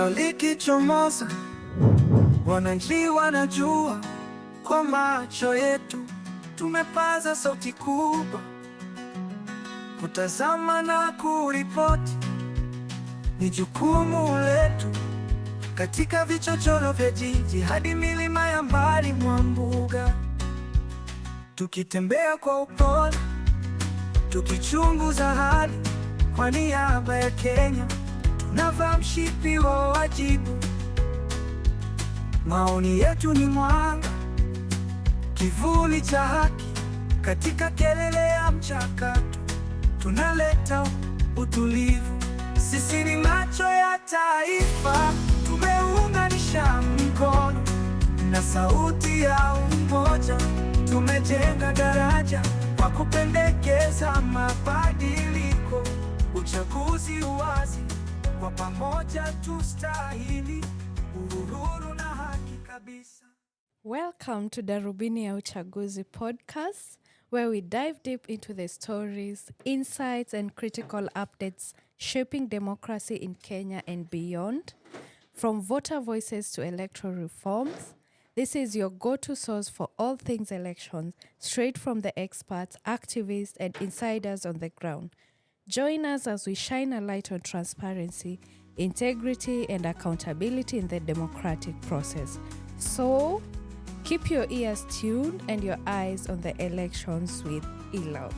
jua likichomoza, wananchi wanajua, kwa macho yetu tumepaza sauti kubwa, kutazama na kuripoti ni jukumu letu, katika vichochoro vya jiji hadi milima ya mbali mwa mbuga, tukitembea kwa upole, tukichunguza hali kwa niaba ya Kenya, tunavaa mshipi wa wajibu. Maoni yetu ni mwanga, kivuli cha haki, katika kelele ya mchakato tunaleta utulivu. Sisi ni macho ya taifa, tumeunganisha mikono na sauti ya umoja, tumejenga daraja kwa kupendekeza mabadiliko, uchaguzi wazi, kwa pamoja tustahili uhuru na haki kabisa. Welcome to Darubini ya Uchaguzi podcast, where we dive deep into the stories, insights, and critical updates shaping democracy in Kenya and beyond. From voter voices to electoral reforms, this is your go-to source for all things elections, straight from the experts, activists, and insiders on the ground. Join us as we shine a light on transparency, integrity, and accountability in the democratic process. So, keep your ears tuned and your eyes on the elections with ELOG.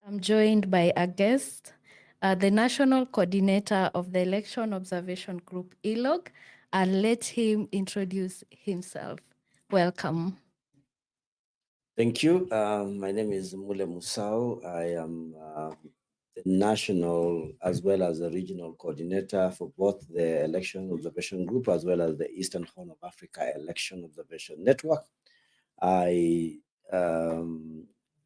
I'm joined by a guest, the National Coordinator of the Election Observation Group, ELOG. I'll let him introduce himself. Welcome. Thank you. My name is Mule Musau. I am the national as well as the regional coordinator for both the Election Observation Group as well as the Eastern Horn of Africa Election Observation Network. I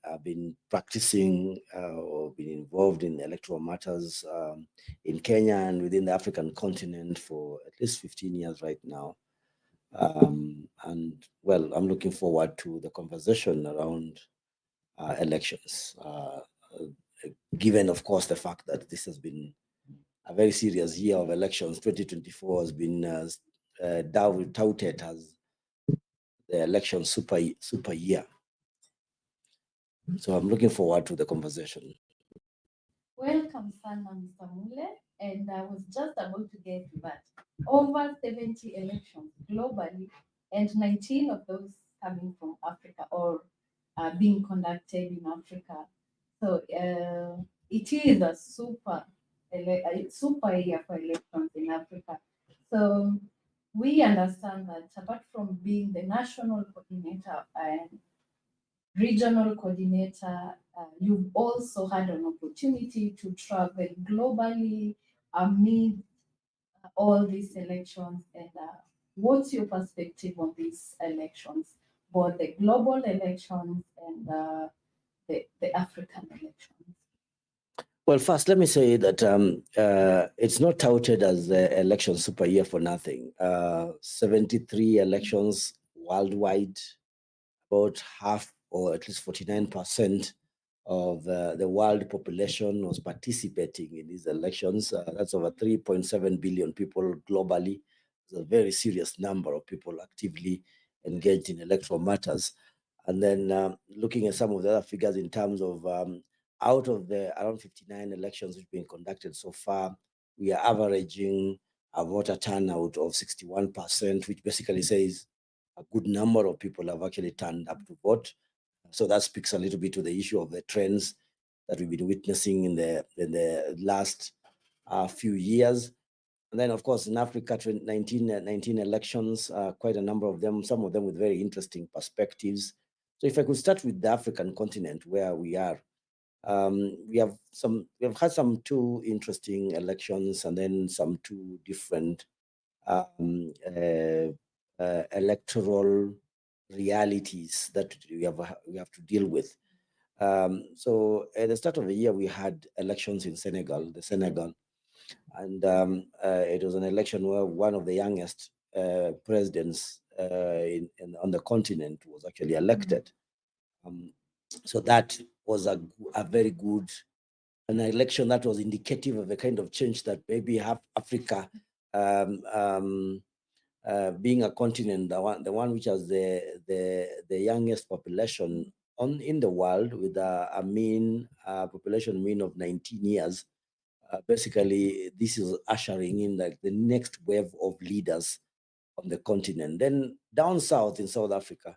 have been practicing or been involved in electoral matters in Kenya and within the African continent for at least 15 years right now. And well, I'm looking forward to the conversation around elections, given, of course, the fact that this has been a very serious year of elections. 2024 has been touted as the election super year. So I'm looking forward to the conversation. Welcome, Sana, Mr. Mule. And I was just about to get to that. Over 70 elections globally, and 19 of those coming from Africa or being conducted in Africa. So it is a super year for elections in Africa. So we understand that apart from being the national coordinator and regional coordinator, you've also had an opportunity to travel globally amid all these elections. And what's your perspective on these elections, both the global elections and the African elections? Well, first, let me say that it's not touted as the election super year for nothing. 73 elections worldwide, about half or at least 49% of the world population was participating in these elections. That's over 3.7 billion people globally. It's a very serious number of people actively engaged in electoral matters. And then looking at some of the other figures in terms of out of the around 59 elections which have been conducted so far, we are averaging a voter turnout of 61%, which basically says a good number of people have actually turned up to vote. So that speaks a little bit to the issue of the trends that we've been witnessing in the last few years. And then, of course, in Africa, 19 elections, quite a number of them, some of them with very interesting perspectives. So if I could start with the African continent where we are, we have had some two interesting elections and then some two different electoral realities that we have to deal with. So at the start of the year, we had elections in Senegal, and it was an election where one of the youngest presidents on the continent was actually elected. So that was a very good an election that was indicative of the kind of change that maybe Africa, being a continent, the one which has the youngest population in the world, with a mean population mean of 19 years. Basically, this is ushering in like the next wave of leaders on the continent. Then down south in South Africa,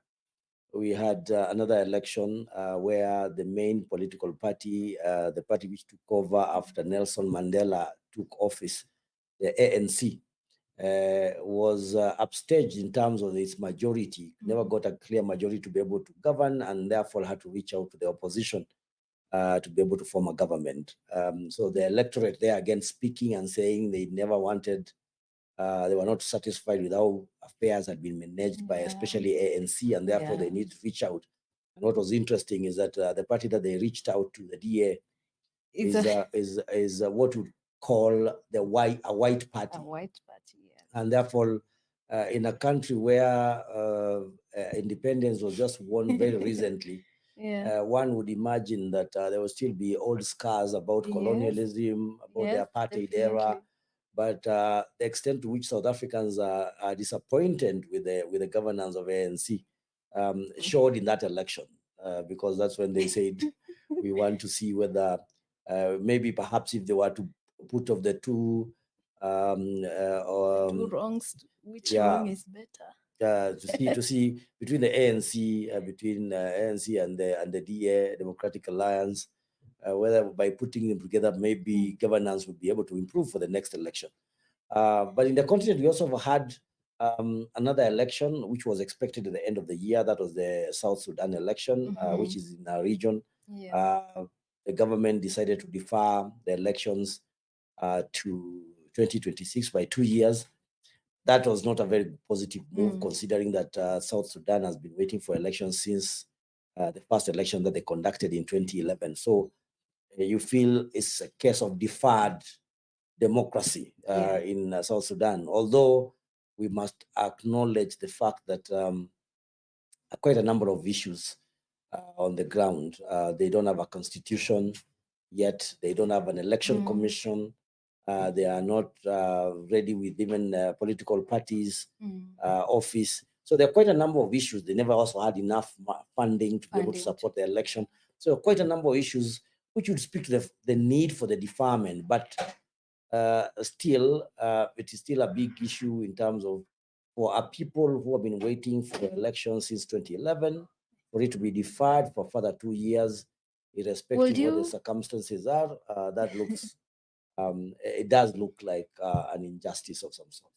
we had another election where the main political party, the party which took over after Nelson Mandela took office, the ANC, was upstaged in terms of its majority, never got a clear majority to be able to govern, and therefore had to reach out to the opposition to be able to form a government. So the electorate there again speaking and saying they never wanted, they were not satisfied with how affairs had been managed by especially ANC, and therefore they need to reach out. And what was interesting is that the party that they reached out to, the DA, is what we call a white party. A white party, yes. And therefore, in a country where independence was just won very recently, one would imagine that there will still be old scars about colonialism, about the apartheid era. But the extent to which South Africans are disappointed with the governance of ANC showed in that election, because that's when they said, we want to see whether maybe perhaps if they were to put of the two two wrongs, which wrong is better? To see between the ANC, between ANC and the DA, Democratic Alliance, whether by putting them together, maybe governance would be able to improve for the next election. But in the continent, we also had another election, which was expected at the end of the year. That was the South Sudan election, which is in our region. The government decided to defer the elections to 2026 by 2 years. That was not a very positive move, considering that South Sudan has been waiting for elections since the first election that they conducted in 2011. So you feel it's a case of deferred democracy in South Sudan, although we must acknowledge the fact that quite a number of issues on the ground. They don't have a constitution yet. They don't have an election commission. They are not ready with even political parties office. So there are quite a number of issues. They never also had enough funding to be able to support the election. So quite a number of issues which would speak to the need for the deferment, but still, it is still a big issue in terms of for our people who have been waiting for the election since 2011, for it to be deferred for further 2 years, irrespective of what the circumstances are. That looks, it does look like an injustice of some sort.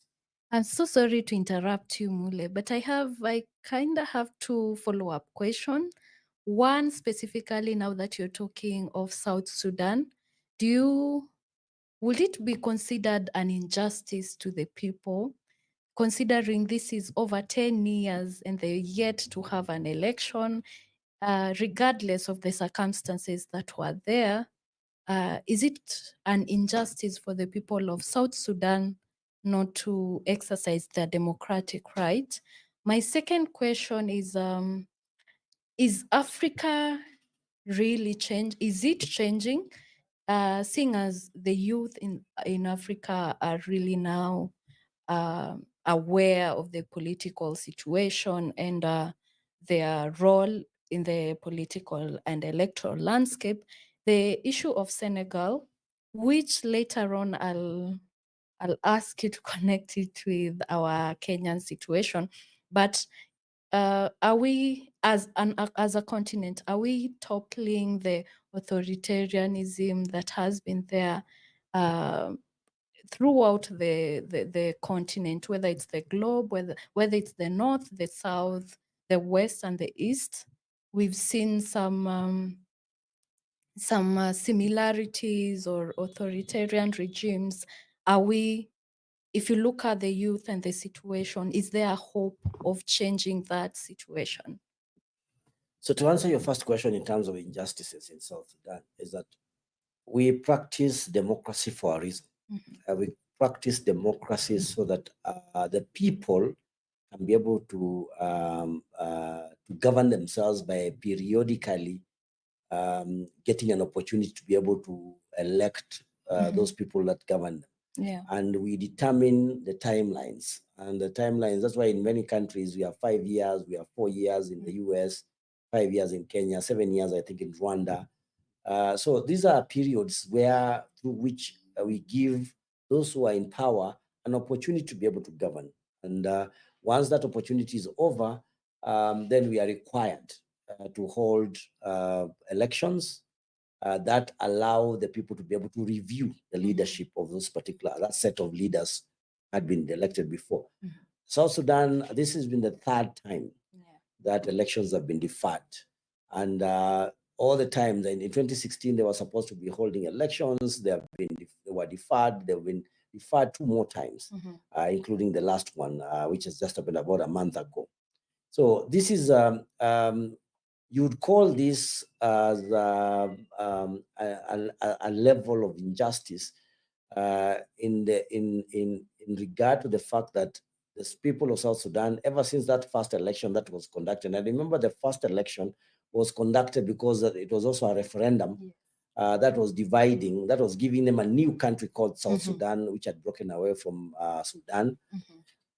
I'm so sorry to interrupt you, Mule, but I kind of have two follow-up questions. One specifically, now that you're talking of South Sudan, would it be considered an injustice to the people, considering this is over 10 years and they're yet to have an election, regardless of the circumstances that were there? Is it an injustice for the people of South Sudan not to exercise their democratic right? My second question is Africa really change? Is it changing? Seeing as the youth in Africa are really now aware of the political situation and their role in the political and electoral landscape, the issue of Senegal, which later on I'll ask you to connect it with our Kenyan situation, but are we, as a continent, are we toppling the authoritarianism that has been there throughout the continent, whether it's the globe, whether it's the north, the south, the west, and the east? We've seen some similarities or authoritarian regimes. Are we, if you look at the youth and the situation, is there a hope of changing that situation? So to answer your first question in terms of injustices in South Sudan, is that we practice democracy for a reason. We practice democracy so that the people can be able to to govern themselves by periodically getting an opportunity to be able to elect those people that govern them. Yeah. And we determine the timelines. And the timelines, that's why in many countries we have 5 years, we have 4 years in the US, 5 years in Kenya, 7 years, I think, in Rwanda. So these are periods where through which we give those who are in power an opportunity to be able to govern. And once that opportunity is over, then we are required to hold elections that allow the people to be able to review the leadership of those particular, that set of leaders had been elected before. South Sudan, this has been the third time that elections have been deferred. And all the time, in 2016, they were supposed to be holding elections. They were deferred. They've been deferred 2 more times, including the last one, which has just happened about a month ago. So this is you'd call this as a level of injustice in regard to the fact that the people of South Sudan, ever since that first election that was conducted, and I remember the first election was conducted because it was also a referendum that was dividing, that was giving them a new country called South Sudan, which had broken away from Sudan.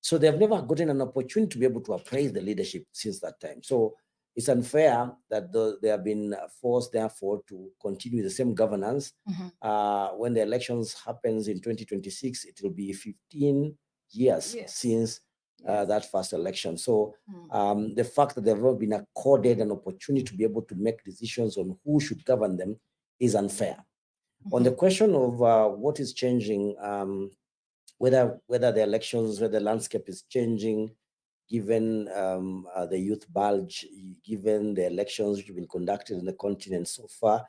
So they've never gotten an opportunity to be able to appraise the leadership since that time. So it's unfair that they have been forced, therefore, to continue the same governance. When the elections happens in 2026, it will be 15 years since that first election. So the fact that they've not been accorded an opportunity to be able to make decisions on who should govern them is unfair. On the question of what is changing, whether the elections, whether the landscape is changing, given the youth bulge, given the elections which have been conducted in the continent so far,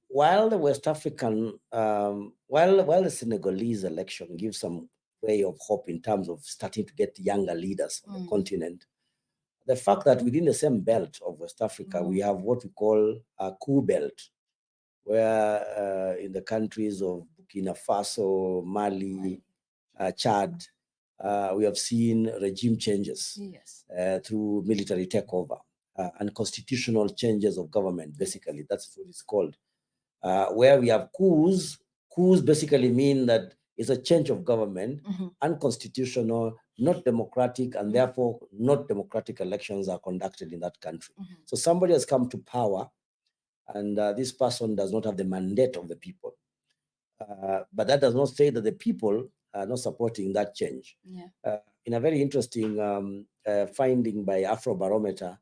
while the West African, while the Senegalese election gives some ray of hope in terms of starting to get younger leaders on the continent, the fact that within the same belt of West Africa, we have what we call a coup belt, where in the countries of Burkina Faso, Mali, Chad, we have seen regime changes through military takeover and constitutional changes of government, basically. That's what it's called. Where we have coups. Coups basically mean that it's a change of government, unconstitutional, not democratic, and therefore not democratic elections are conducted in that country. So somebody has come to power, and this person does not have the mandate of the people. But that does not say that the people are not supporting that change. In a very interesting finding by Afrobarometer,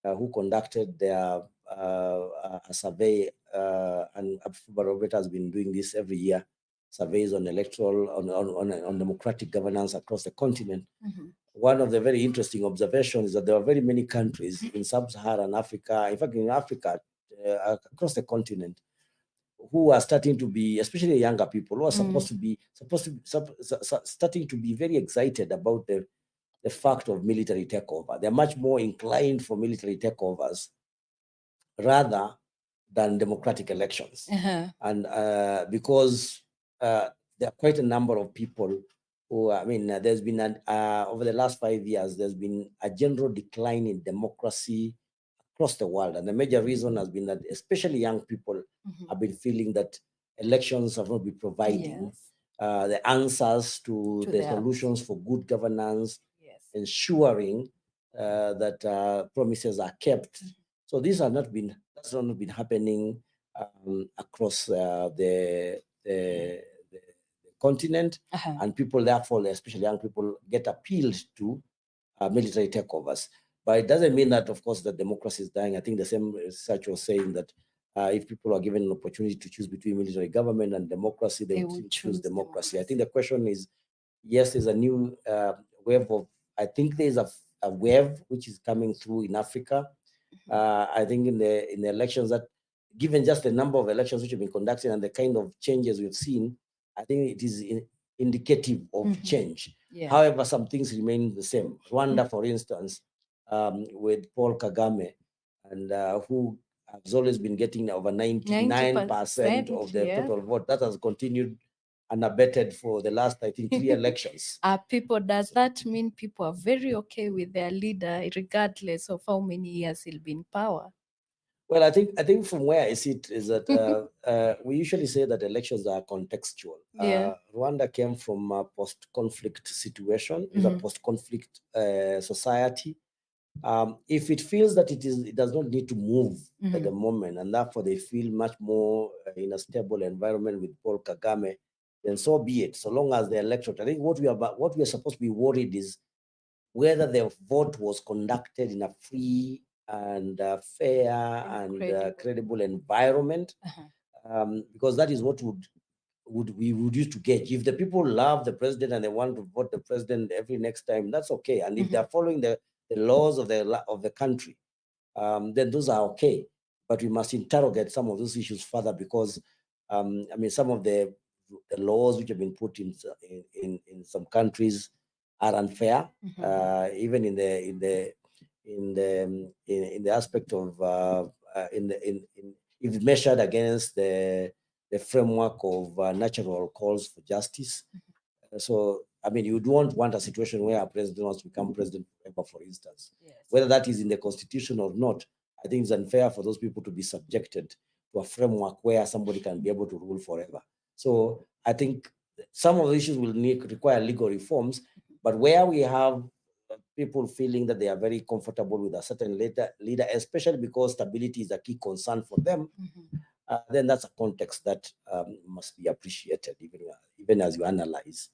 who conducted their a survey, and Afrobarometer has been doing this every year, surveys on electoral, on democratic governance across the continent. One of the very interesting observations is that there are very many countries in sub-Saharan Africa, in fact, in Africa, across the continent, who are starting to be, especially younger people, who are starting to be very excited about the fact of military takeover. They're much more inclined for military takeovers rather than democratic elections. And because there are quite a number of people who, I mean, there's been, over the last 5 years, there's been a general decline in democracy across the world. And the major reason has been that especially young people have been feeling that elections have not been providing the answers to the solutions for good governance, ensuring that promises are kept. So that's not been happening across the continent, and people, therefore, especially young people, get appealed to military takeovers. But it doesn't mean that, of course, that democracy is dying. I think the same research was saying that if people are given an opportunity to choose between military government and democracy, they would choose democracy. I think the question is, yes, there's a new wave of, I think there's a wave which is coming through in Africa. I think in the elections, that given just the number of elections which have been conducted and the kind of changes we've seen, I think it is indicative of change. However, some things remain the same. Rwanda, for instance, with Paul Kagame, and who has always been getting over 99% of the total vote. That has continued unabetted for the last, I think, 3 elections. Does that mean people are very okay with their leader, regardless of how many years he'll be in power? Well, I think from where I see it is that we usually say that elections are contextual. Yeah. Rwanda came from a post-conflict situation, is a post-conflict society. If it feels that it does not need to move at the moment, and therefore they feel much more in a stable environment with Paul Kagame, then so be it. So long as the electorate, I think what we are supposed to be worried is whether the vote was conducted in a free and fair and credible environment, because that is what we would use to gauge. If the people love the president and they want to vote the president every next time, that's okay. And if they're following the laws of the country, then those are okay. But we must interrogate some of those issues further, because I mean, some of the laws which have been put in some countries are unfair, even in the aspect of if measured against the framework of natural calls for justice. So, I mean, you don't want a situation where a president wants to become president forever, for instance. Yes. Whether that is in the constitution or not, I think it's unfair for those people to be subjected to a framework where somebody can be able to rule forever. So I think some of the issues will require legal reforms, but where we have people feeling that they are very comfortable with a certain leader, especially because stability is a key concern for them, then that's a context that must be appreciated, even as you analyze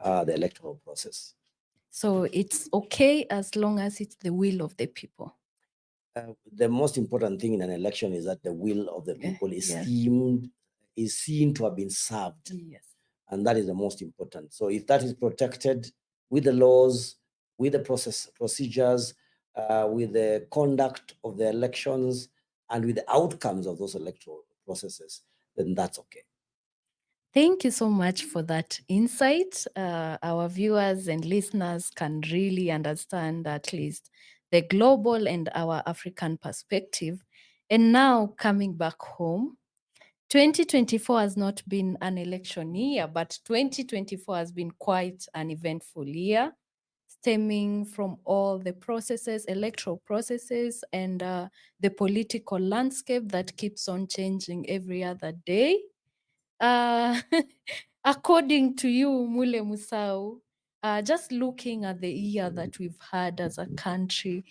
the electoral process. So it's okay as long as it's the will of the people. The most important thing in an election is that the will of the people is seen to have been served. Yes. And that is the most important. So if that is protected with the laws, with the procedures, with the conduct of the elections, and with the outcomes of those electoral processes, then that's okay. Thank you so much for that insight. Our viewers and listeners can really understand at least the global and our African perspective. And now coming back home, 2024 has not been an election year, but 2024 has been quite an eventful year, stemming from all the processes, electoral processes, and the political landscape that keeps on changing every other day. According to you, Mule Musau, just looking at the year that we've had as a country,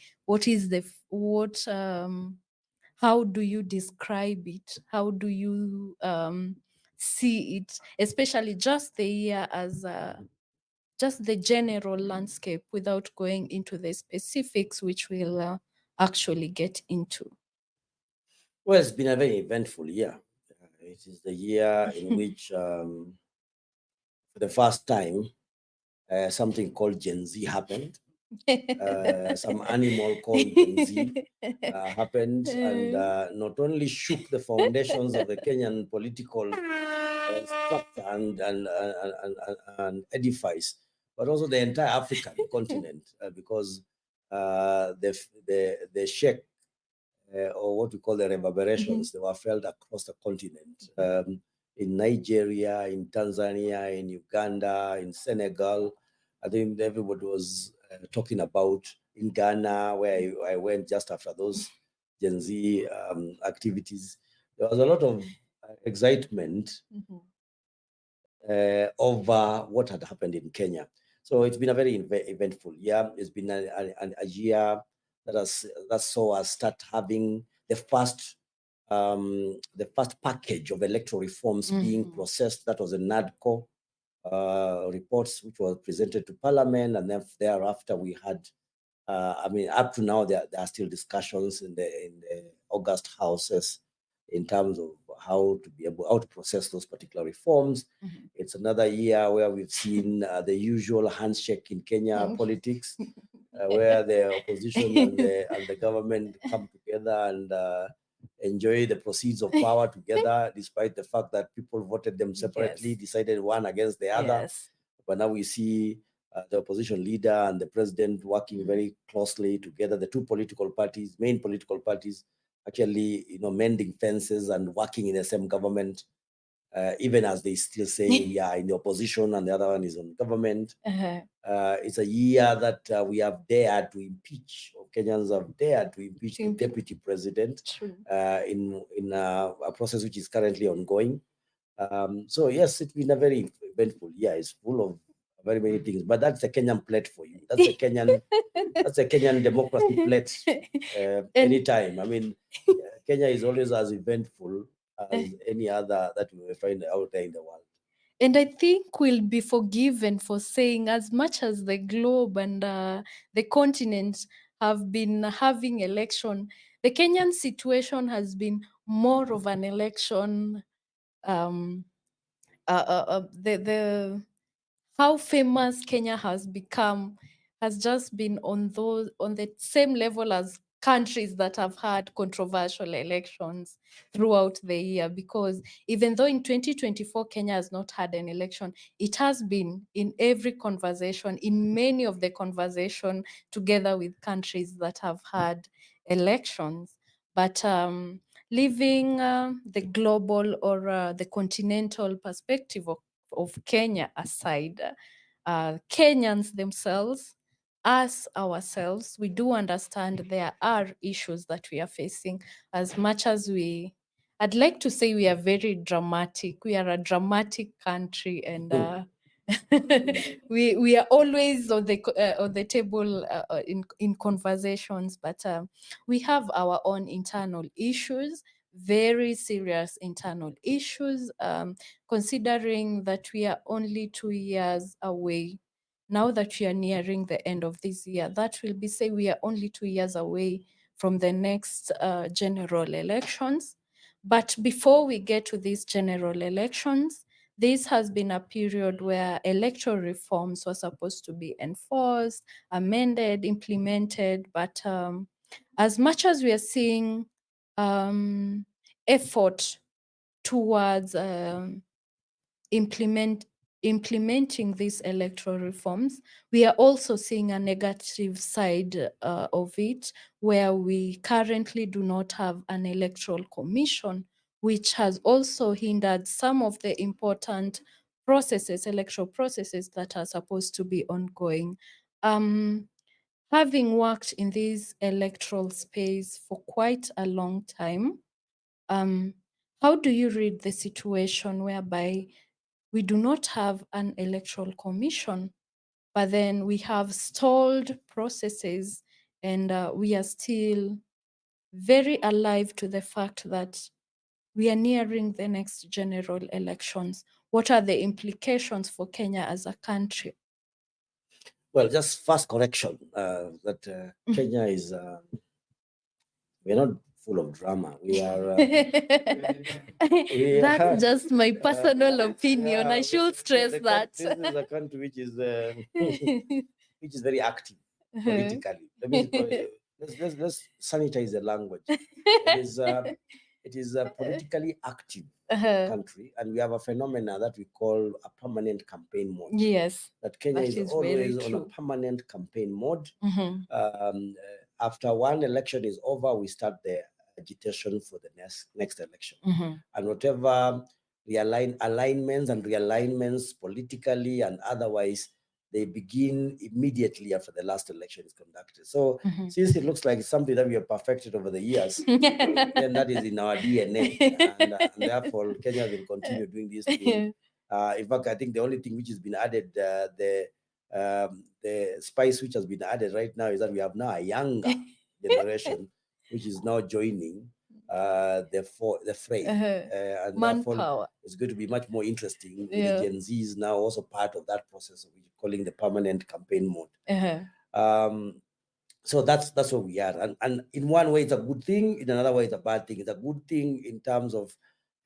how do you describe it? How do you see it, especially just the year as just the general landscape, without going into the specifics, which we'll actually get into? Well, it's been a very eventful year. It is the year in which, for the first time, something called Gen Z happened. Some animal called Gen Z happened, and not only shook the foundations of the Kenyan political structure and edifice, but also the entire African continent, because the shake, or what we call the reverberations, they were felt across the continent, in Nigeria, in Tanzania, in Uganda, in Senegal. I think everybody was talking about in Ghana, where I went just after those Gen Z activities. There was a lot of excitement over what had happened in Kenya. So it's been a very eventful year. It's been a year that saw us start having the first package of electoral reforms being processed. That was the NADCO reports, which were presented to Parliament, and then thereafter we had, I mean, up to now there are still discussions in the August houses in terms of how to process those particular reforms. It's another year where we've seen the usual handshake in Kenya politics, where the opposition and the government come together and enjoy the proceeds of power together, despite the fact that people voted them separately, decided one against the other. But now we see the opposition leader and the president working very closely together. The two main political parties, actually, mending fences and working in the same government. even as they still say we are in the opposition and the other one is on government. It's a year that we have dared to impeach, or Kenyans have dared to impeach the deputy president in a process which is currently ongoing. So yes, it's been a very eventful year. It's full of very many things, but that's a Kenyan plate for you. That's a Kenyan democracy plate. Anytime. I mean, Kenya is always as eventful as any other that we will find out there in the world. And I think we'll be forgiven for saying, as much as the globe and the continent have been having election, the Kenyan situation has been more of an election. How famous Kenya has become has just been on the same level as countries that have had controversial elections throughout the year, because even though in 2024 Kenya has not had an election, it has been in every conversation, in many of the conversation together with countries that have had elections. But leaving the global or the continental perspective of Kenya aside, Kenyans themselves, us ourselves, we do understand there are issues that we are facing. As much as I'd like to say we are very dramatic. We are a dramatic country, and we are always on the table in conversations, but we have our own internal issues, very serious internal issues, considering that we are only 2 years away. Now that we are nearing the end of this year, that will be say we are only 2 years away from the next general elections. But before we get to these general elections, this has been a period where electoral reforms were supposed to be enforced, amended, implemented. But as much as we are seeing effort towards implementing these electoral reforms, we are also seeing a negative side of it, where we currently do not have an electoral commission, which has also hindered some of the important processes, electoral processes that are supposed to be ongoing. Having worked in this electoral space for quite a long time, how do you read the situation whereby we do not have an electoral commission, but then we have stalled processes, and we are still very alive to the fact that we are nearing the next general elections? What are the implications for Kenya as a country? Well, just first correction that Kenya is, we're not full of drama. We are. That's just my personal opinion. I should stress that. This is a country which is which is very active politically. Let's sanitize the language. It is a politically active country, and we have a phenomena that we call a permanent campaign mode. Yes, that Kenya is always on a permanent campaign mode. After one election is over, we start the agitation for the next election. And whatever alignments and realignments politically and otherwise, they begin immediately after the last election is conducted. So since it looks like it's something that we have perfected over the years, then that is in our DNA. And therefore, Kenya will continue doing this thing. In fact, I think the only thing which has been added, the spice which has been added right now, is that we have now a younger generation which is now joining the fray. And manpower. It's going to be much more interesting. The Gen Z is now also part of that process, which we're calling the permanent campaign mode. So that's where we are. And in one way, it's a good thing. In another way, it's a bad thing. It's a good thing in terms of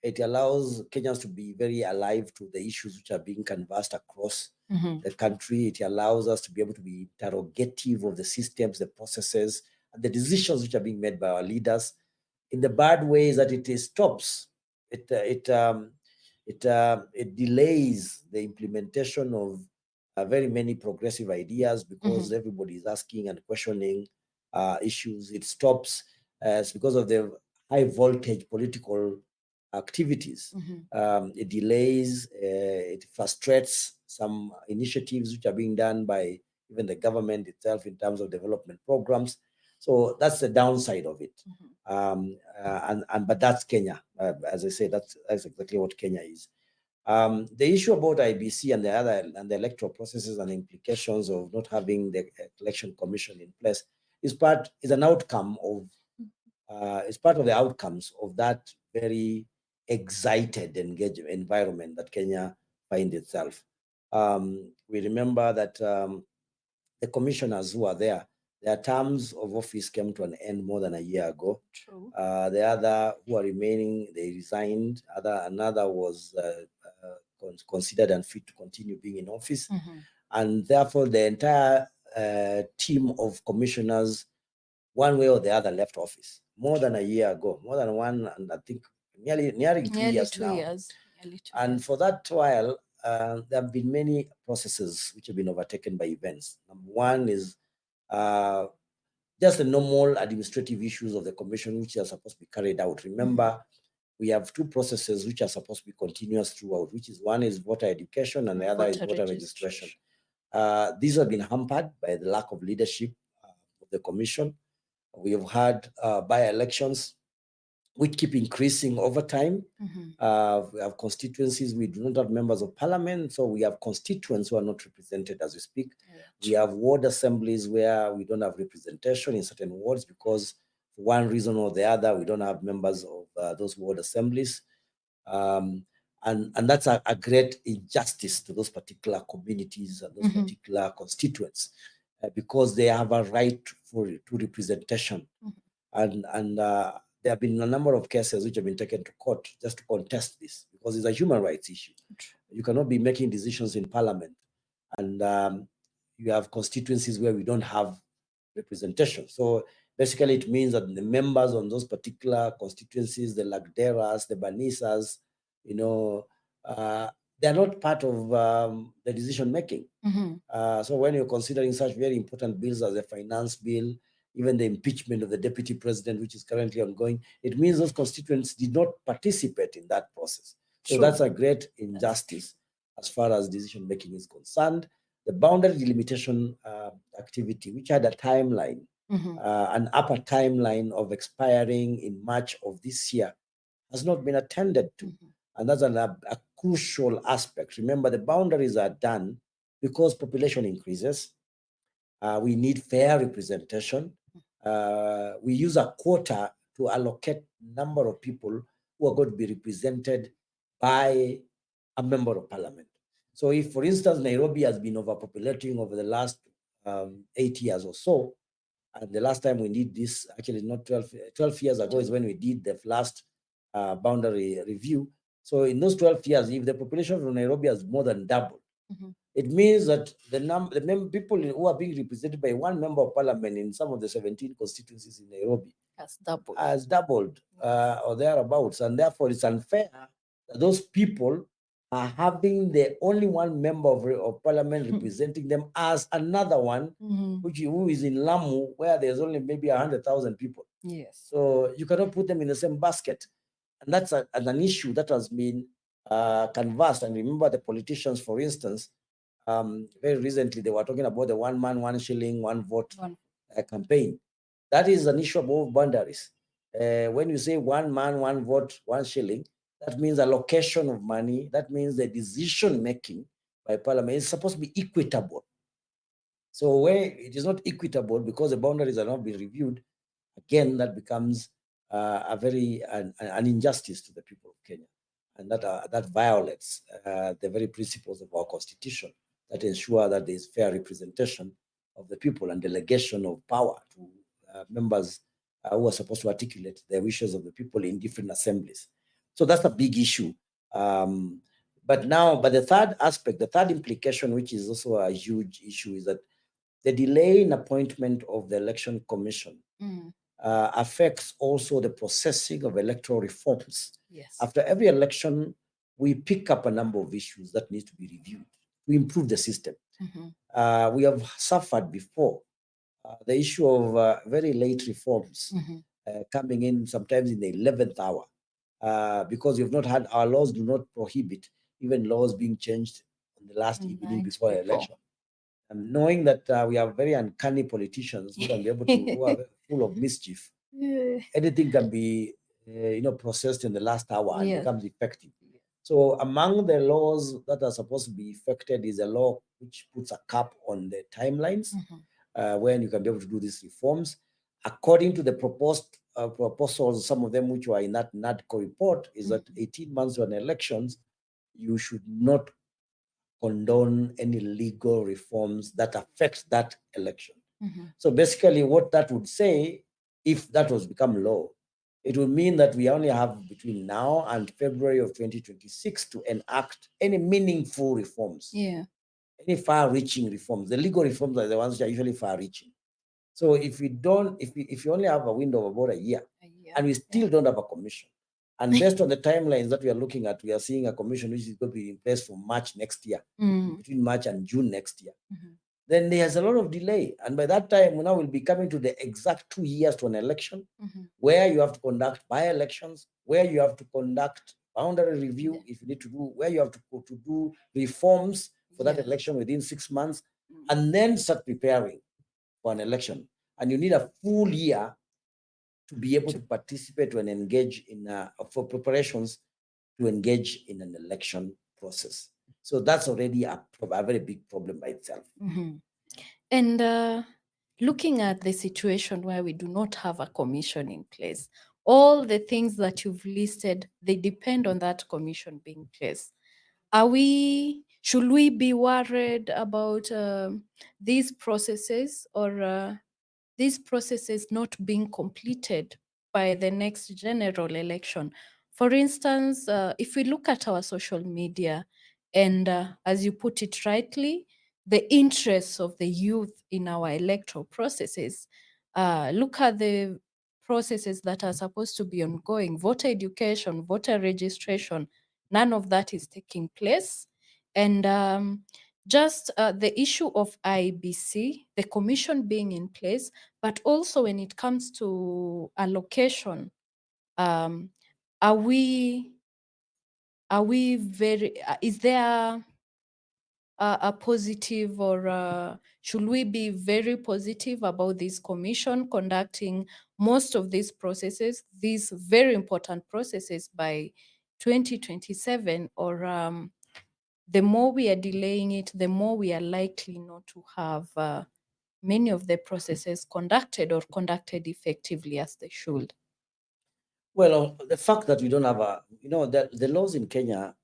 it allows Kenyans to be very alive to the issues which are being canvassed across the country. It allows us to be able to be interrogative of the systems, the processes, and the decisions which are being made by our leaders. In the bad way is that it stops. It delays the implementation of very many progressive ideas, because everybody is asking and questioning issues. It stops because of the high voltage political activities. It delays, it frustrates some initiatives which are being done by even the government itself in terms of development programs. So that's the downside of it. But that's Kenya. As I say, that's exactly what Kenya is. The issue about IBC and the electoral processes and implications of not having the election commission in place is part of the outcomes of that very excited, engaged environment that Kenya finds itself. We remember that the commissioners who are there, their terms of office came to an end more than a year ago. True. The other who are remaining, they resigned. Another was considered unfit to continue being in office. And therefore, the entire team of commissioners, one way or the other, left office more than a year ago, more than one, and I think nearing 2 years now. And for that while, there have been many processes which have been overtaken by events. Number one is just the normal administrative issues of the commission, which are supposed to be carried out. Remember, we have two processes which are supposed to be continuous throughout, which is one is voter education and the other is voter registration. These have been hampered by the lack of leadership of the commission. We have had by-elections which keep increasing over time. We have constituencies, we do not have members of parliament, so we have constituents who are not represented as we speak. We have ward assemblies where we don't have representation in certain wards because for one reason or the other, we don't have members of those ward assemblies. And that's a great injustice to those particular communities and those particular constituents because they have a right to representation. And there have been a number of cases which have been taken to court just to contest this because it's a human rights issue. You cannot be making decisions in parliament and you have constituencies where we don't have representation. So basically it means that the members on those particular constituencies, the Lagderas, the Banisas, they're not part of the decision making. So when you're considering such very important bills as the finance bill, even the impeachment of the deputy president, which is currently ongoing, it means those constituents did not participate in that process. So that's a great injustice as far as decision making is concerned. The boundary delimitation activity, which had a timeline, an upper timeline of expiring in March of this year, has not been attended to. And that's a crucial aspect. Remember, the boundaries are done because population increases. We need fair representation. We use a quota to allocate number of people who are going to be represented by a member of parliament. So if, for instance, Nairobi has been overpopulating over the last 8 years or so, and the last time we did this, actually not 12 years ago is when we did the last boundary review. So in those 12 years, if the population of Nairobi has more than doubled, it means that the people who are being represented by one member of parliament in some of the 17 constituencies in Nairobi has doubled or thereabouts. And therefore, it's unfair that those people are having the only one member of parliament representing them as another one, who is in Lamu, where there's only maybe 100,000 people. Yes. So you cannot put them in the same basket. And that's an issue that has been canvassed. And remember the politicians, for instance, very recently, they were talking about the 1 man, 1 shilling, 1 vote campaign. That is an issue above boundaries. When you say 1 man, 1 vote, 1 shilling, that means allocation of money. That means the decision making by parliament is supposed to be equitable. So where it is not equitable because the boundaries are not being reviewed, again, that becomes an injustice to the people of Kenya. And that violates the very principles of our constitution that ensure that there is fair representation of the people and delegation of power to members who are supposed to articulate the wishes of the people in different assemblies. So that's a big issue. But the third aspect, the third implication, which is also a huge issue, is that the delay in appointment of the election commission affects also the processing of electoral reforms. Yes. After every election, we pick up a number of issues that need to be reviewed to improve the system. We have suffered before the issue of very late reforms coming in sometimes in the 11th hour. because we've not had, our laws do not prohibit even laws being changed on the last evening Night before an before. election. And knowing that we have very uncanny politicians who can be able to, who are full of mischief, anything can be, processed in the last hour and Yes. becomes effective. So among the laws that are supposed to be effected is a law which puts a cap on the timelines when you can be able to do these reforms. According to the proposed proposals, some of them which were in that NADCO report, is that 18 months to an elections, you should not condone any legal reforms that affect that election. So basically what that would say, if that was become law, it would mean that we only have between now and February of 2026 to enact any meaningful reforms, any far-reaching reforms. The legal reforms are the ones which are usually far-reaching. So if we don't, if you only have a window of about a year, and we still don't have a commission, and based on the timelines that we are looking at, we are seeing a commission which is going to be in place for March next year, between March and June next year, then there's a lot of delay. And by that time, now we'll be coming to the exact 2 years to an election, where you have to conduct by-elections, where you have to conduct boundary review, if you need to do, where you have to do reforms for that election within 6 months, and then start preparing for an election. And you need a full year to be able to participate and engage in, for preparations to engage in an election process. So that's already a very big problem by itself. And looking at the situation where we do not have a commission in place, all the things that you've listed, they depend on that commission being placed. Should we be worried about these processes, or these processes not being completed by the next general election? For instance, if we look at our social media, and as you put it rightly, the interests of the youth in our electoral processes, look at the processes that are supposed to be ongoing: voter education, voter registration. None of that is taking place. And just the issue of IEBC, the commission being in place, but also when it comes to allocation, are we very, is there a positive, or should we be very positive about this commission conducting most of these processes, these very important processes, by 2027, or the more we are delaying it, the more we are likely not to have many of the processes conducted or conducted effectively as they should? Well, the fact that we don't have the laws in Kenya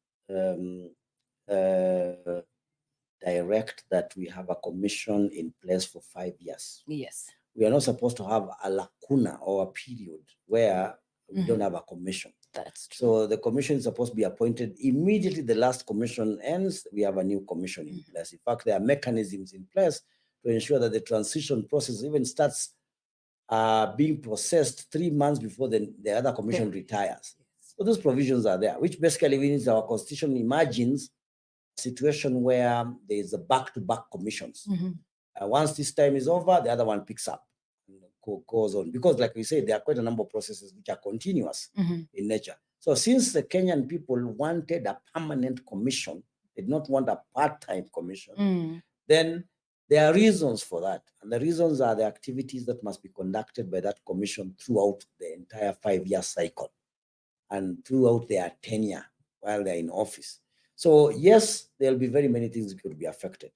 direct that we have a commission in place for 5 years. Yes. We are not supposed to have a lacuna or a period where we don't have a commission. That's true. So the commission is supposed to be appointed immediately the last commission ends. We have a new commission in place. In fact, there are mechanisms in place to ensure that the transition process even starts being processed 3 months before the other commission retires. So those provisions are there, which basically means our constitution imagines a situation where there is a back-to-back commissions. Once this time is over, the other one picks up and goes on. Because like we said, there are quite a number of processes which are continuous in nature. So since the Kenyan people wanted a permanent commission, they did not want a part-time commission, then there are reasons for that. And the reasons are the activities that must be conducted by that commission throughout the entire 5-year cycle and throughout their tenure while they're in office. So yes, there'll be very many things that could be affected.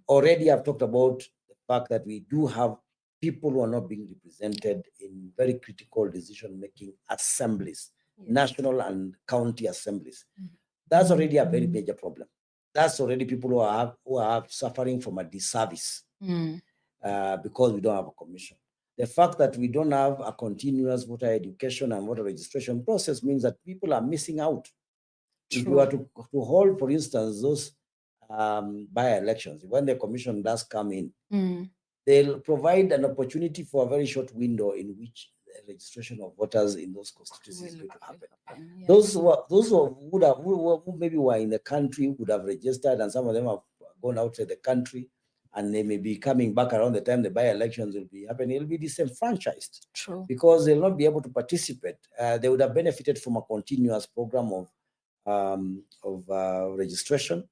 Already I've talked about the fact that we do have people who are not being represented in very critical decision-making assemblies, national and county assemblies. That's already a very major problem. That's already people who are suffering from a disservice because we don't have a commission. The fact that we don't have a continuous voter education and voter registration process means that people are missing out. If you were to hold, for instance, those by-elections, when the commission does come in, they'll provide an opportunity for a very short window in which the registration of voters in those constituencies is going to happen. Those who maybe were in the country would have registered, and some of them have gone outside the country. and they may be coming back around the time the by-elections will be happening, it'll be disenfranchised. True. Because they'll not be able to participate. They would have benefited from a continuous program of registration.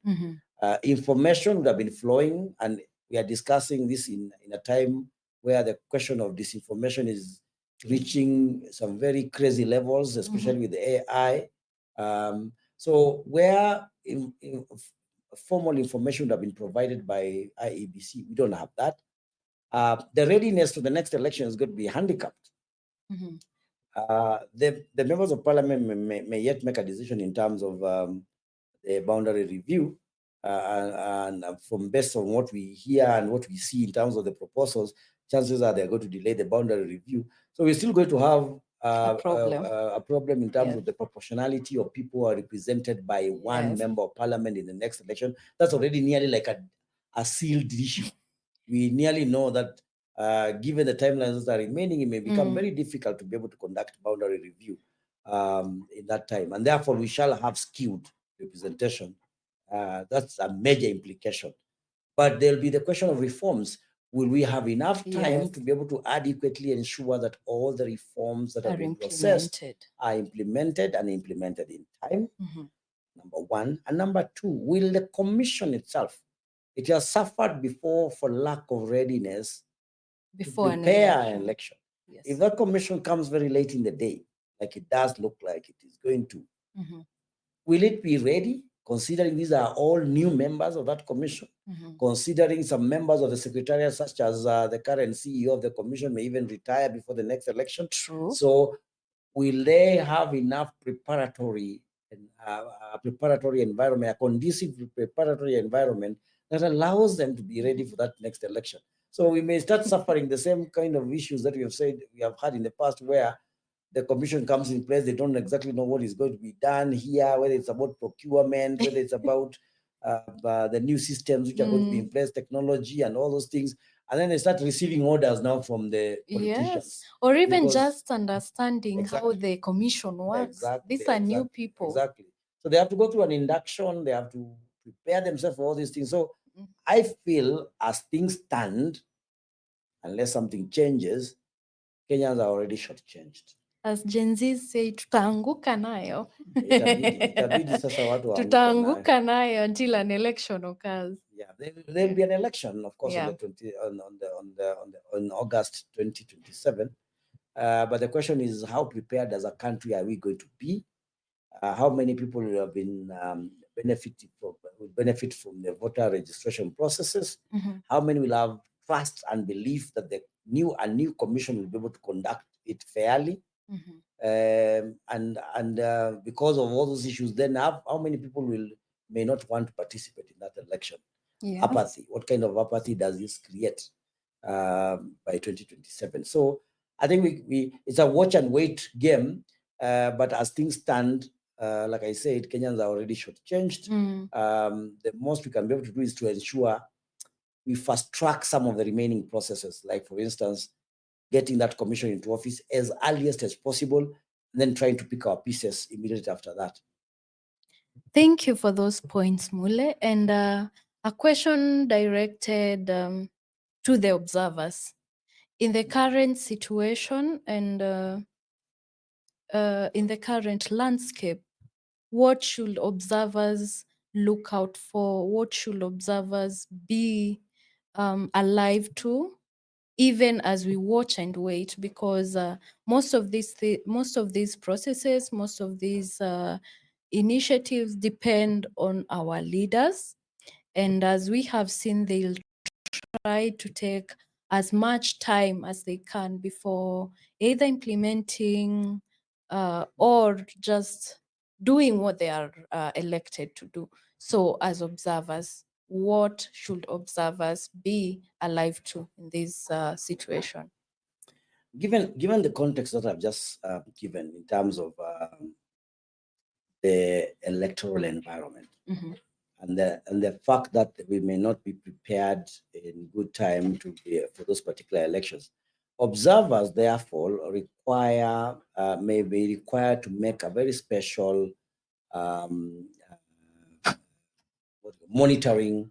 Information would have been flowing, and we are discussing this in a time where the question of disinformation is reaching some very crazy levels, especially with the AI. So where formal information would have been provided by IEBC, we don't have that. The readiness for the next election is going to be handicapped. The members of parliament may yet make a decision in terms of the boundary review, and from based on what we hear and what we see in terms of the proposals, chances are they're going to delay the boundary review. So we're still going to have a problem in terms of the proportionality of people who are represented by one member of parliament in the next election. That's already nearly like a sealed issue. We nearly know that given the timelines that are remaining, it may become very difficult to be able to conduct boundary review in that time. And therefore, we shall have skewed representation. That's a major implication. But there'll be the question of reforms. Will we have enough time to be able to adequately ensure that all the reforms that have been processed are implemented and implemented in time? Number one. And number two, will the commission itself, it has suffered before for lack of readiness before to prepare an election. If that commission comes very late in the day, like it does look like it is going to, will it be ready, considering these are all new members of that commission, considering some members of the secretariat, such as the current CEO of the commission may even retire before the next election? True. So will they have enough preparatory environment, a conducive preparatory environment that allows them to be ready for that next election? So we may start suffering the same kind of issues that we have had in the past, where the commission comes in place, they don't exactly know what is going to be done here, whether it's about procurement, whether it's about the new systems which are going to be in place, technology and all those things. And then they start receiving orders now from the politicians. Or even just understanding how the commission works. These are new people. So they have to go through an induction, they have to prepare themselves for all these things. So I feel as things stand, unless something changes, Kenyans are already shortchanged. As Gen Z say, tutaanguka nayo. Itabidi sasa watu tutaanguka nayo until an election occurs. Yeah, there will be an election, of course, on August 2027. But the question is, how prepared as a country are we going to be? How many people will have been benefit from the voter registration processes? How many will have trust and belief that the new commission will be able to conduct it fairly? And because of all those issues, then how many people may not want to participate in that election? Apathy. What kind of apathy does this create by 2027? So I think it's a watch and wait game. But as things stand, like I said, Kenyans are already shortchanged. The most we can be able to do is to ensure we fast track some of the remaining processes, like, for instance, getting that commission into office as earliest as possible, and then trying to pick our pieces immediately after that. Thank you for those points, Mule. And a question directed to the observers. In the current situation and in the current landscape, what should observers look out for? What should observers be alive to, even as we watch and wait? Because most of these processes, most of these initiatives depend on our leaders, and as we have seen, they'll try to take as much time as they can before either implementing or just doing what they are elected to do. So as observers, what should observers be alive to in this situation? Given the context that I've just given in terms of the electoral environment, and the fact that we may not be prepared in good time for those particular elections, observers therefore may be required to make a very special monitoring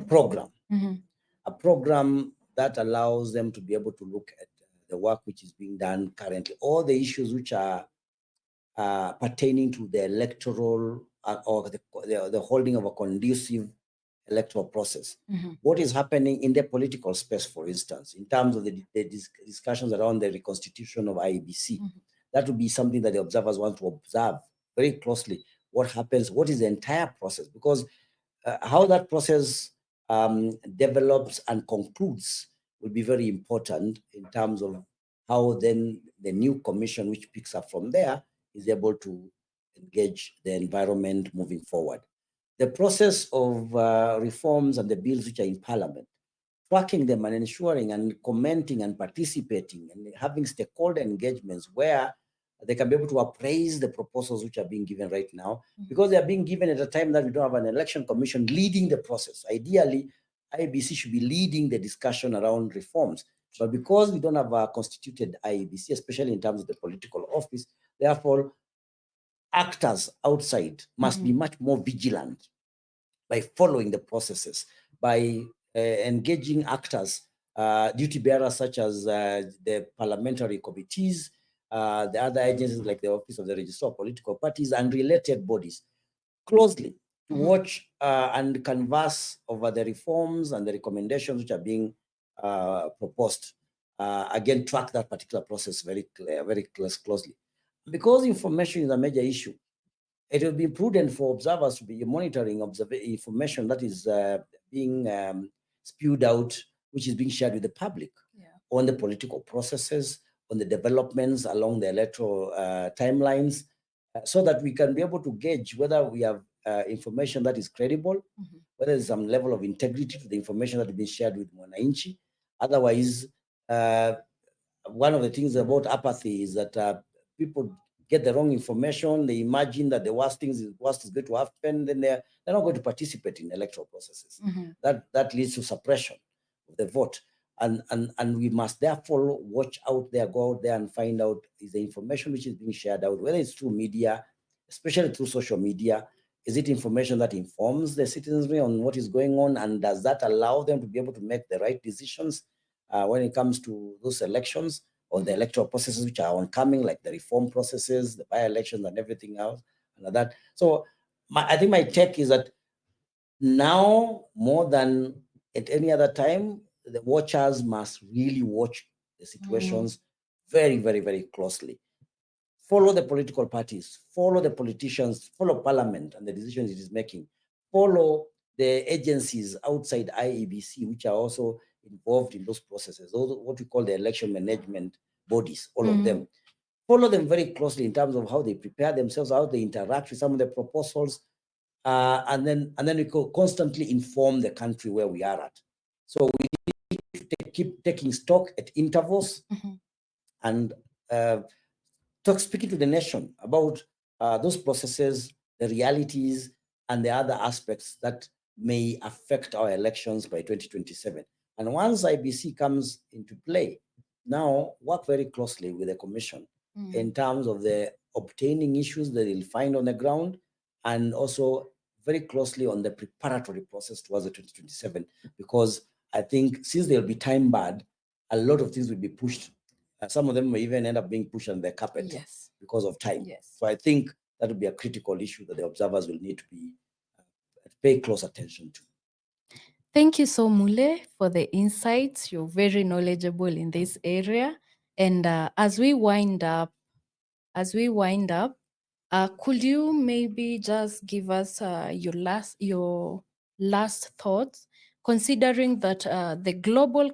program A program that allows them to be able to look at the work which is being done currently, all the issues which are pertaining to the electoral or the holding of a conducive electoral process. What is happening in the political space, for instance, in terms of the discussions around the reconstitution of IEBC. That would be something that the observers want to observe very closely. What happens, what is the entire process? Because how that process develops and concludes will be very important in terms of how then the new commission, which picks up from there, is able to engage the environment moving forward. The process of reforms and the bills which are in Parliament, tracking them and ensuring and commenting and participating and having stakeholder engagements where they can be able to appraise the proposals which are being given right now, because they are being given at a time that we don't have an election commission leading the process. Ideally, IEBC should be leading the discussion around reforms. But because we don't have a constituted IEBC, especially in terms of the political office, therefore, actors outside must be much more vigilant by following the processes, by engaging actors, duty bearers such as the parliamentary committees, the other agencies like the Office of the Registrar of Political Parties and related bodies closely to watch and converse over the reforms and the recommendations which are being proposed. Again, track that particular process very closely. Because information is a major issue, it will be prudent for observers to be monitoring information that is being spewed out, which is being shared with the public on the political processes, on the developments along the electoral timelines, so that we can be able to gauge whether we have information that is credible, whether there's some level of integrity to the information that has been shared with Mwananchi. Otherwise, one of the things about apathy is that people get the wrong information. They imagine that the worst is going to happen. Then they're not going to participate in electoral processes. That leads to suppression of the vote. And we must therefore watch out there, go out there and find out is the information which is being shared out, whether it's through media, especially through social media, is it information that informs the citizenry on what is going on, and does that allow them to be able to make the right decisions when it comes to those elections or the electoral processes which are oncoming, like the reform processes, the by-elections and everything else and that. So I think my take is that now more than at any other time, the watchers must really watch the situations very, very, very closely. Follow the political parties, follow the politicians, follow Parliament and the decisions it is making, follow the agencies outside IEBC, which are also involved in those processes, those what we call the election management bodies, all of them. Follow them very closely in terms of how they prepare themselves, how they interact with some of the proposals, and then we could constantly inform the country where we are at. So we need to keep taking stock at intervals and speaking to the nation about those processes, the realities, and the other aspects that may affect our elections by 2027. And once IEBC comes into play, now work very closely with the commission in terms of the obtaining issues that they'll find on the ground, and also very closely on the preparatory process towards the 2027, because I think since they'll be time barred, a lot of things will be pushed. Some of them may even end up being pushed on the carpet because of time. So I think that would be a critical issue that the observers will need to be pay close attention to. Thank you so Mule for the insights. You're very knowledgeable in this area. And as we wind up, could you maybe just give us your last thoughts, considering that the global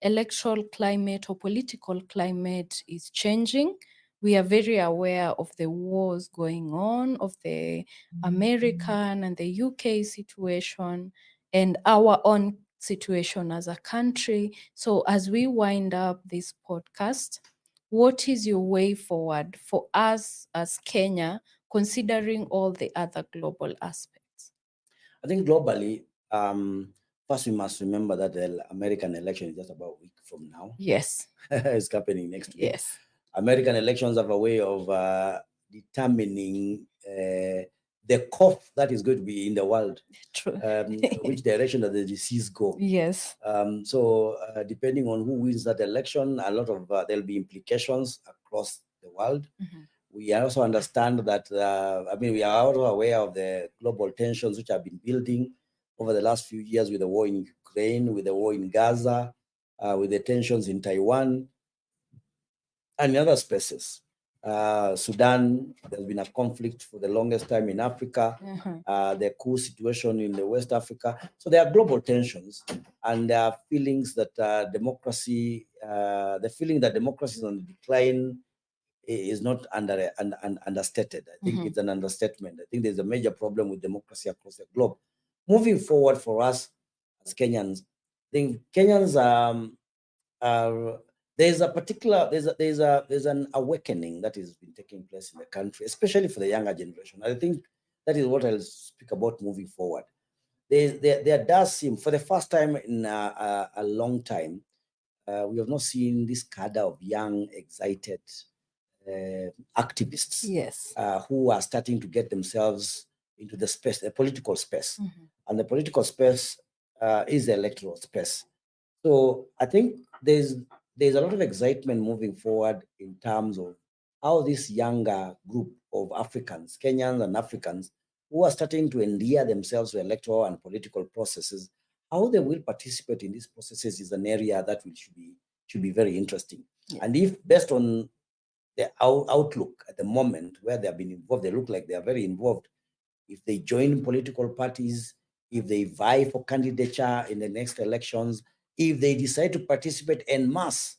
electoral climate or political climate is changing? We are very aware of the wars going on, of the American and the UK situation, and our own situation as a country. So as we wind up this podcast, what is your way forward for us as Kenya, considering all the other global aspects? I think globally, first we must remember that the American election is just about a week from now. Yes. It's happening next week. Yes. American elections have a way of determining the cough that is going to be in the world, True. which direction does the disease go. Yes. So depending on who wins that election, a lot of there'll be implications across the world. We also understand that, we are also aware of the global tensions which have been building over the last few years with the war in Ukraine, with the war in Gaza, with the tensions in Taiwan, and in other spaces. Sudan, there's been a conflict for the longest time in Africa, the coup situation in the West Africa. So there are global tensions, and there are feelings that democracy, the feeling that democracy is on decline is not understated. I think it's an understatement. I think there's a major problem with democracy across the globe. Moving forward for us as Kenyans, I think Kenyans are there's an awakening that has been taking place in the country, especially for the younger generation. I think that is what I'll speak about moving forward. There does seem, for the first time in a long time, we have not seen this cadre of young, excited activists, Yes. who are starting to get themselves into the space, the political space. And the political space is the electoral space. So I think there's a lot of excitement moving forward in terms of how this younger group of Africans, Kenyans and Africans, who are starting to endear themselves to electoral and political processes, how they will participate in these processes is an area that should be very interesting. And if based on the outlook at the moment where they have been involved, they look like they are very involved. If they join political parties, if they vie for candidature in the next elections, if they decide to participate en masse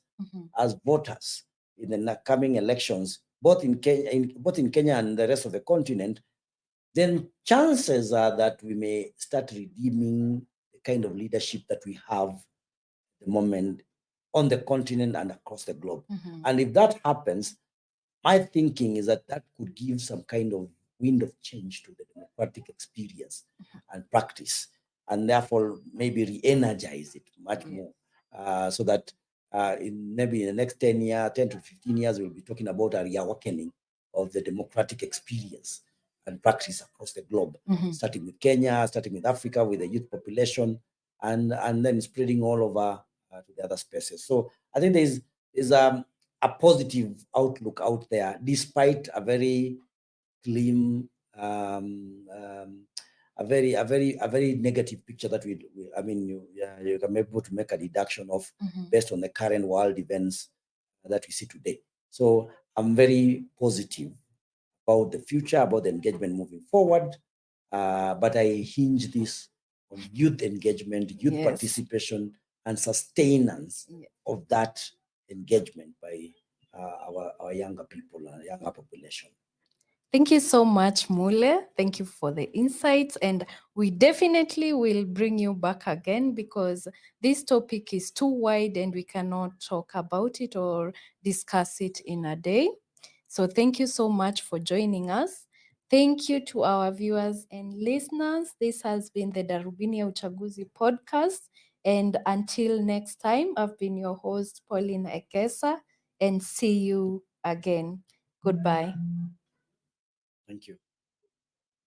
as voters in the coming elections, both in Kenya and the rest of the continent, then chances are that we may start redeeming the kind of leadership that we have at the moment on the continent and across the globe. And if that happens, my thinking is that could give some kind of wind of change to the democratic experience and practice, and therefore maybe re-energize it much more, so that maybe in the next 10 to 15 years, we'll be talking about a reawakening of the democratic experience and practice across the globe, starting with Kenya, starting with Africa, with the youth population, and then spreading all over to the other spaces. So I think there's a positive outlook out there, despite a very glim, a very negative picture that you can be able to make a deduction of based on the current world events that we see today. So I'm very positive about the future, about the engagement moving forward. But I hinge this on youth engagement, youth participation, and sustenance of that engagement by our younger people and younger population. Thank you so much, Mule. Thank you for the insights. And we definitely will bring you back again, because this topic is too wide and we cannot talk about it or discuss it in a day. So thank you so much for joining us. Thank you to our viewers and listeners. This has been the Darubini ya Uchaguzi podcast. And until next time, I've been your host, Pauline Ekesa, and see you again. Goodbye. Thank you.